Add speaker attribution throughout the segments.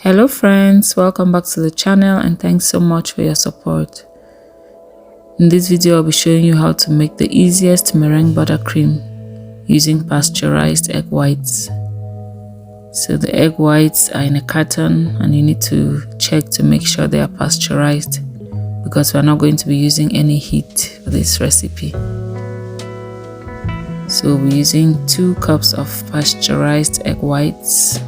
Speaker 1: Hello friends, welcome back to the channel and thanks so much for your support. In this video I'll be showing you how to make the easiest meringue buttercream using pasteurized egg whites. So the egg whites are in a carton and you need to check to make sure they are pasteurized because we're not going to be using any heat for this recipe. So we're using 2 cups of pasteurized egg whites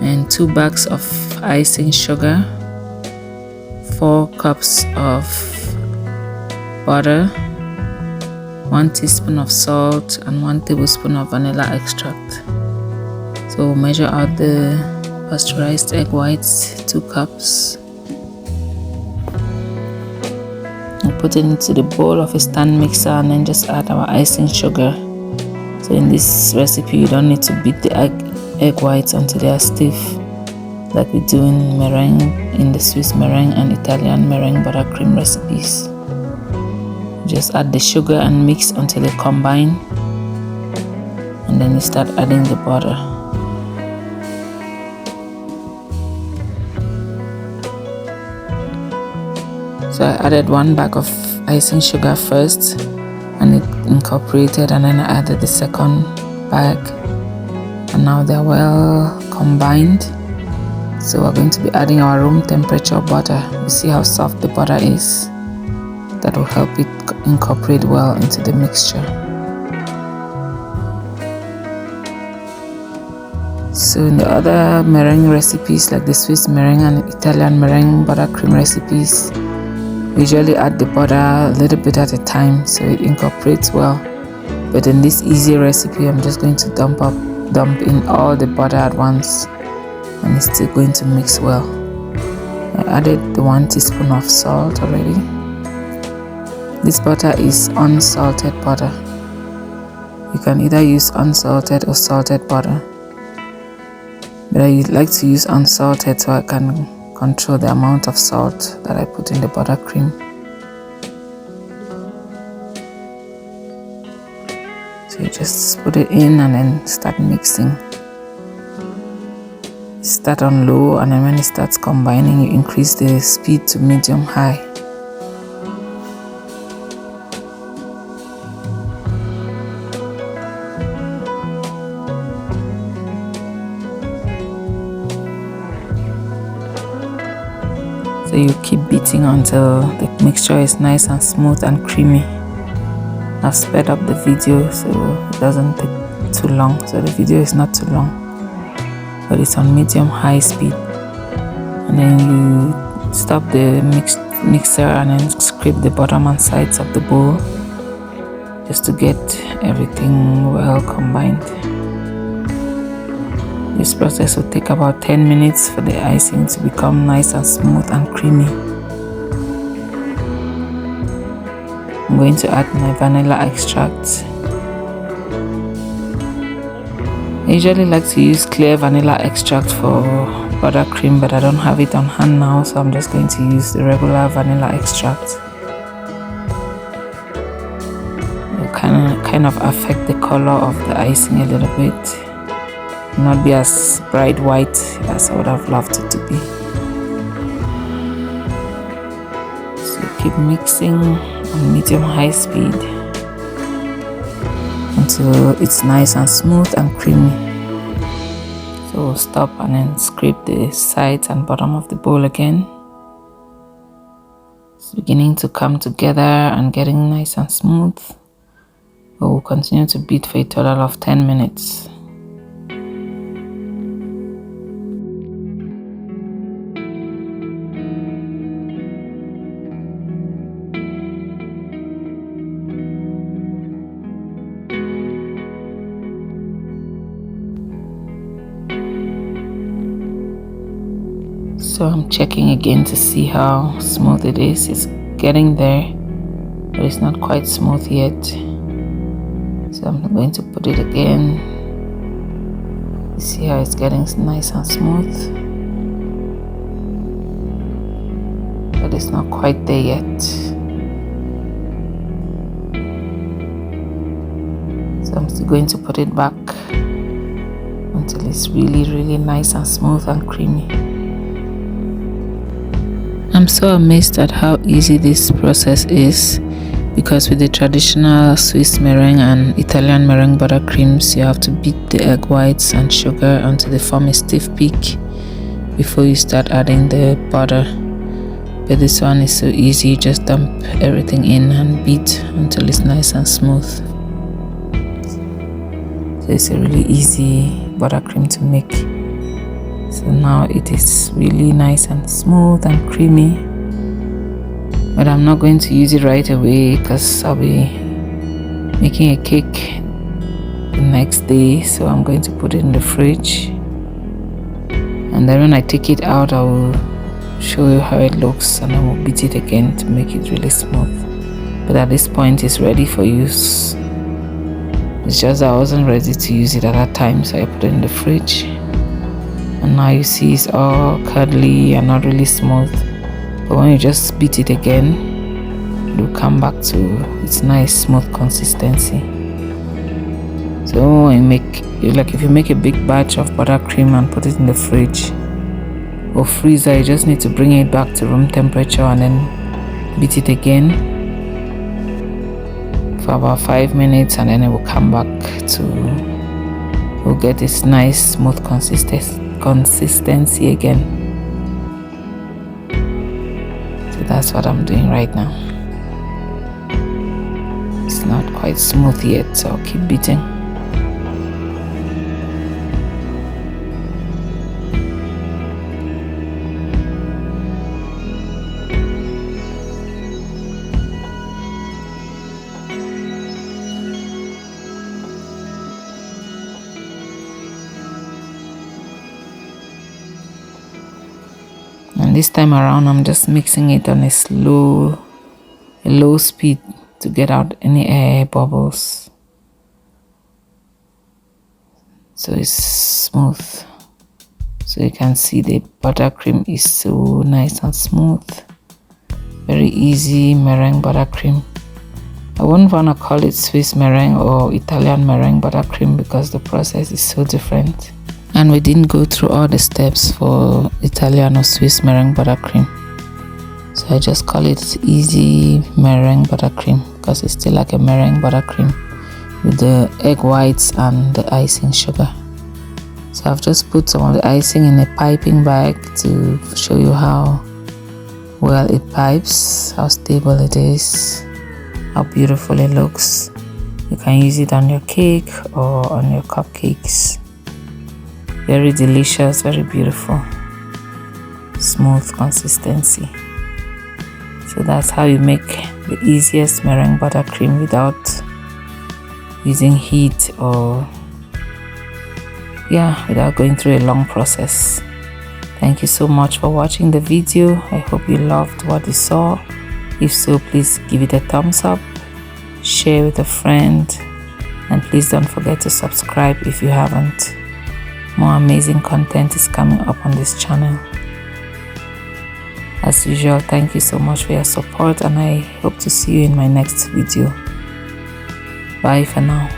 Speaker 1: and 2 bags of icing sugar, 4 cups of butter, 1 teaspoon of salt and 1 tablespoon of vanilla extract. So we'll measure out the pasteurized egg whites, 2 cups. We'll put it into the bowl of a stand mixer and then just add our icing sugar. So in this recipe you don't need to beat the egg whites until they are stiff like we do in the Swiss meringue and Italian meringue buttercream recipes. Just add the sugar and mix until they combine, and then you start adding the butter. So I added 1 bag of icing sugar first and it incorporated, and then I added the second bag. And now they're well combined. So we're going to be adding our room temperature butter. You see how soft the butter is? That will help it incorporate well into the mixture. So in the other meringue recipes like the Swiss meringue and Italian meringue buttercream recipes, we usually add the butter a little bit at a time so it incorporates well. But in this easy recipe I'm just going to dump in all the butter at once, and it's still going to mix well. I added the 1 teaspoon of salt already. This butter is unsalted butter. You can either use unsalted or salted butter, but I like to use unsalted so I can control the amount of salt that I put in the buttercream. So you just put it in and then start mixing. Start on low, and then when it starts combining, you increase the speed to medium high. So you keep beating until the mixture is nice and smooth and creamy. I've sped up the video so it doesn't take too long, so the video is not too long, but it's on medium high speed. And then you stop the mixer and then scrape the bottom and sides of the bowl just to get everything well combined. This process will take about 10 minutes for the icing to become nice and smooth and creamy. I'm going to add my vanilla extract. I usually like to use clear vanilla extract for buttercream, but I don't have it on hand now, so I'm just going to use the regular vanilla extract. It will kind of affect the color of the icing a little bit. Not be as bright white as I would have loved it to be. So keep mixing on medium high speed until it's nice and smooth and creamy. So we'll stop and then scrape the sides and bottom of the bowl again. It's beginning to come together and getting nice and smooth. But we'll continue to beat for a total of 10 minutes. So I'm checking again to see how smooth it is. It's getting there, but it's not quite smooth yet. So I'm going to put it again. You see how it's getting nice and smooth, but it's not quite there yet. So I'm still going to put it back until it's really nice and smooth and creamy. I'm so amazed at how easy this process is, because with the traditional Swiss meringue and Italian meringue buttercreams, you have to beat the egg whites and sugar until they form a stiff peak before you start adding the butter. But this one is so easy, you just dump everything in and beat until it's nice and smooth. So it's a really easy buttercream to make. So now it is really nice and smooth and creamy. But I'm not going to use it right away because I'll be making a cake the next day. So I'm going to put it in the fridge. And then when I take it out, I will show you how it looks, and I will beat it again to make it really smooth. But at this point it's ready for use. It's just that I wasn't ready to use it at that time, so I put it in the fridge. And now you see it's all cuddly and not really smooth. But when you just beat it again, it will come back to its nice smooth consistency. So when if you make a big batch of buttercream and put it in the fridge or freezer, you just need to bring it back to room temperature and then beat it again for about 5 minutes, and then it will come back to, we'll get this nice smooth consistency again. So that's what I'm doing right now. It's not quite smooth yet, so I'll keep beating. And this time around, I'm just mixing it on a low speed to get out any air bubbles, so it's smooth. So you can see the buttercream is so nice and smooth. Very easy meringue buttercream. I wouldn't want to call it Swiss meringue or Italian meringue buttercream because the process is so different. And we didn't go through all the steps for Italian or Swiss meringue buttercream. So I just call it easy meringue buttercream because it's still like a meringue buttercream with the egg whites and the icing sugar. So I've just put some of the icing in a piping bag to show you how well it pipes, how stable it is, how beautiful it looks. You can use it on your cake or on your cupcakes. Very delicious, very beautiful, smooth consistency. So that's how you make the easiest meringue buttercream without using heat or without going through a long process. Thank you so much for watching the video. I hope you loved what you saw. If so, please give it a thumbs up, share with a friend, and please don't forget to subscribe if you haven't. More amazing content is coming up on this channel. As usual, thank you so much for your support, and I hope to see you in my next video. Bye for now.